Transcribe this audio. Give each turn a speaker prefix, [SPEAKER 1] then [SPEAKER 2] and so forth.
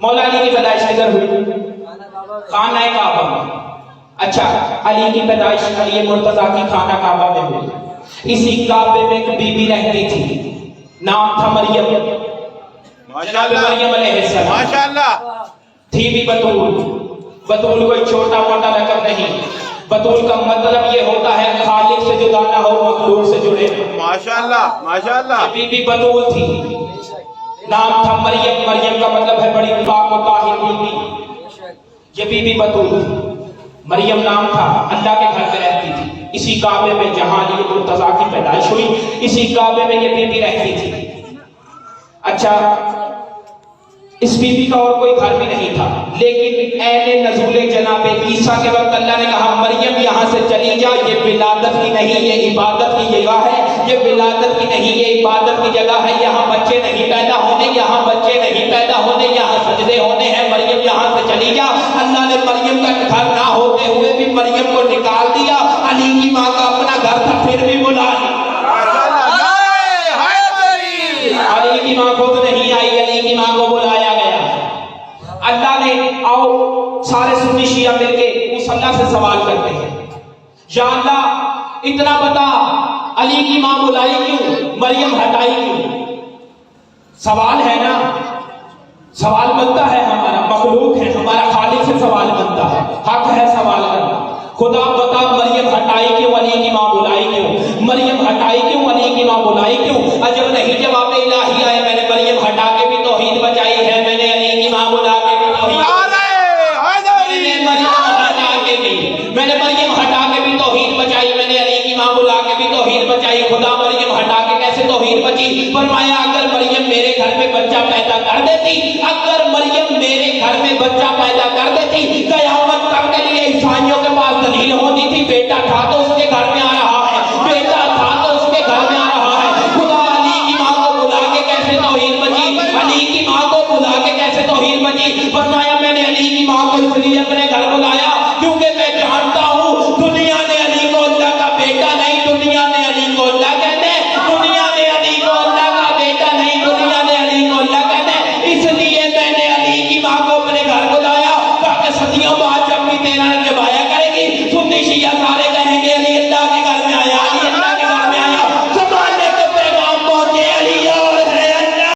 [SPEAKER 1] مولا علی کی پیدائش کدھر ہوئی؟ خانہ کعبہ میں۔ اچھا، علی کی پیدائش علی مرتضیٰ کی خانہ کعبہ میں ہوئی۔ اسی کعبے میں ایک بی بی رہتی تھی، نام تھا مریم، جناب مریم علیہ السلام۔
[SPEAKER 2] ماشاءاللہ
[SPEAKER 1] تھی بھی بطول۔ بطول کوئی چھوٹا موٹا لقب نہیں، بطول کا مطلب یہ ہوتا ہے خالق سے جدا نہ ہو، مخلوق سے جڑے۔
[SPEAKER 2] ماشاءاللہ ماشاءاللہ
[SPEAKER 1] بی بی بطول تھی، نام تھا مریم۔ مریم کا مطلب ہے بڑی پاک و طاہر بی بی۔ یہ بی بی بطول تھی، مریم نام تھا، اللہ کے گھر میں رہتی تھی۔ اسی کعبے میں جہاں علی مرتضیٰ کی پیدائش ہوئی، اسی کعبے میں یہ بی بی رہتی تھی۔ اچھا، اس بی بی کا اور کوئی گھر بھی نہیں تھا، لیکن عین نزول جناب عیسیٰ کے وقت اللہ نے کہا مریم یہاں سے چلی جا، یہ ولادت کی نہیں، یہ عبادت کی جگہ ہے، یہ ولادت کی نہیں، یہ عبادت کی جگہ ہے، یہاں بچے نہیں پیدا ہونے، یہاں بچے نہیں پیدا ہونے، یہاں سجدے ہونے ہیں، مریم یہاں سے چلی جا۔ اللہ نے مریم کا گھر نہ ہوتے ہوئے بھی مریم کو نکال دیا، علی کی ماں کا اپنا گھر تھا پھر بھی بلا لیا۔ علی کی ماں خود نہیں آئی، علی کی ماں کو بلایا گیا۔ اللہ نے، آؤ سارے سنی شیعہ مل کے اس اللہ سے سوال کرتے ہیں، یا اللہ اتنا بتا، علی کی ماں بلائی کیوں، مریم ہٹائی کیوں؟ سوال ہے نا، سوال بنتا ہے، ہمارا مخلوق ہے، ہمارا خالق سے سوال بنتا ہے، حق ہے سوال کرنا۔ خدا بتا مریم ہٹائی کیوں، علی کی ماں بلائی کیوں؟ مریم ہٹائی کیوں، علی کی ماں بلائی کیوں؟ اجب نہیں جواب الہی آئے، میں نے مریم ہٹا کے بھی توحید بچائی ہے، میں نے علی کی ماں بلا کے بھی توحید، میں نے مریم ہٹا کے بھی توحید بچائی، میں نے علی کی ماں بلا کے بھی توحید بچائی۔ خدا مریم ہٹا کے کیسے توحید بچی؟ فرمایا اگر مریم میرے گھر میں بچہ پیدا کر دیتی، اگر مریم میرے گھر میں بچہ پیدا کر دیتی، قیامت تک کے لیے عیسائیوں کے پاس دلیل ہوتی تھی، بیٹا تھا تو اس کے گھر